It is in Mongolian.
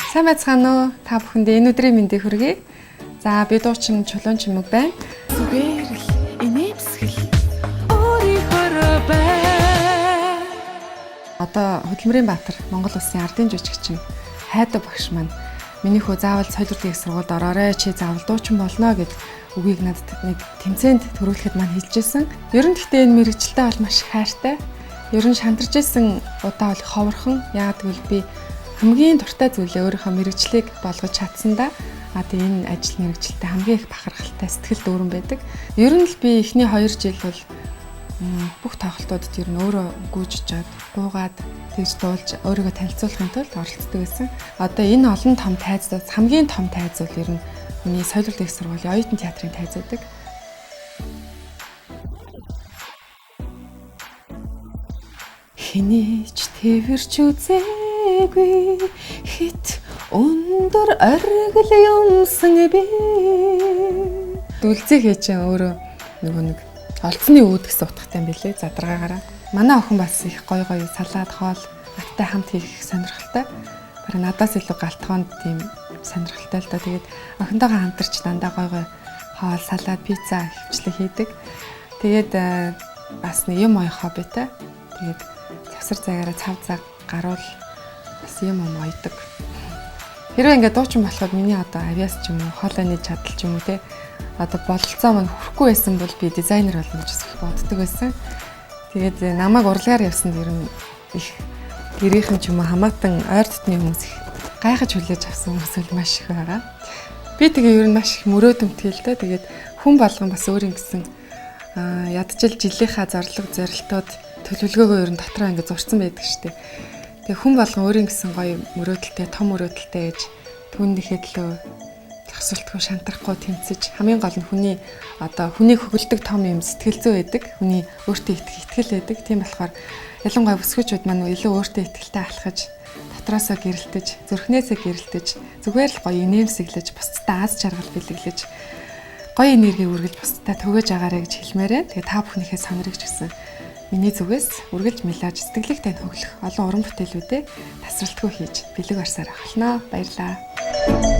Сайн байцгаана уу? Та бүхэндээ энэ өдрийн мэндийг хүргэе. За би дуучин Чулуун Чимэг байна. Зүгээр л инээмсгэл өөрийнхөө бай. Одоо Хөдөлмөрийн Баатар Монгол Улсын ардын жүжигчин Хайдаа багш маань миний хөө заавал соёлын их сургуульд ороорой чи заавал дуучин болно гэд үгийг надад нэг тэмцээнд төрүүлэхэд маань хэлжсэн. Ер нь гэхдээ энэ мэрэгчлээ бол маш их хайртай. Ер нь шантарч исэн удаа бол ховорхон. Яагаад гэвэл би хамгийн дуртай зүйлээ өөрийнхөө мэрэгчлийг болгож чадсандаа одоо энэ ажил мэрэгчлэлтэй хамгийн их бахархалтай сэтгэл дүүрэн байдаг. Ер нь л би эхний 2 жил бол бүх тоглолтуудад ер нь өөрөө гүйж чад, гуугаад тэгж дуулж өөрийгөө танилцуулахын тулд оролцдог байсан. Одоо энэ олон том тайзнаас хамгийн том тайз бол ер нь миний соёлын их сургуулийн оюутан театрын тайзуудаг. Хинээч тэрч үзээгүй хит өндөр оргил юмсан би. Дүлзий хийчээ өөрөө нөгөө нэг олцны үүд гэсэн утгатай юм билээ задраагаараа. Манай охин бас их гоё салаад хоол аттай хамт хийх сонирхолтой. Бараг надаас илүү галтгоонд тийм сонирхолтой л доо. Тэгээд охинтойгоо хамтарч дандаа гоё хоол, салаад, пицца хөвчлэг хийдэг. Тэгээд бас нэг юм оёх хоббитай. Тэгээд завсар заагаараа цав цаг гаруул бас юм ойдог. Хэрвээ ингээд дуучин болоход миний одоо авиас ч юм уу, хоолойны чадал ч юм уу те одоо бололцоо маань хүрэхгүй байсан бол би дизайнер болно гэж боддог байсан. Тэгээд намайг урлагаар явсанд ер нь их гэрийнхэн ч юм уу хамаатан ойр дотны хүмүүс их гайхаж хүлээж авсан хүмүүс маш их байгаа. Би тэгээ ер нь маш их мөрөөдөнтэй л дээ. Тэгээд хүн болгон бас өөрийн гэсэн ядчил жилийнхаа зарлаг зорилтууд төлөвлөгөөгөө ер нь дотроо ингэ зурцсан байдаг штеп. Тэгээ хүн болгон өөрийн гэсэн гоё мөрөөдөлтэй, том мөрөөдөлтэй гэж түүнийхээ төлөө зогсолтгүй шантрахгүй тэмцэж хамгийн гол нь хүний одоо хүнийг хөглөдөг том юм сэтгэл зүй байдаг. Хүний өөртөө итгэл байдаг. Тийм болохоор ялангуяа бүсгүйчүүд маань илүү өөртөө итгэлтэй алхаж дотроосоо гэрэлтэж, зүрхнээсээ гэрэлтэж, зүгээр л гоё инээмсэглэж, бусдад аз жаргал бэлэглэж, гоё энерги үргэлж бусдад түгэж агаарэ гэж хэлмээрээ. Тэгээ та бүхнийхээ сонирхож гисэн миний зүгээс үргэлж мэлаж сэтгэлийг тань хөглөх олон уран бүтээлүүдээ тасралтгүй хийж бэлэг барсаар ахалнаа. Баярлалаа.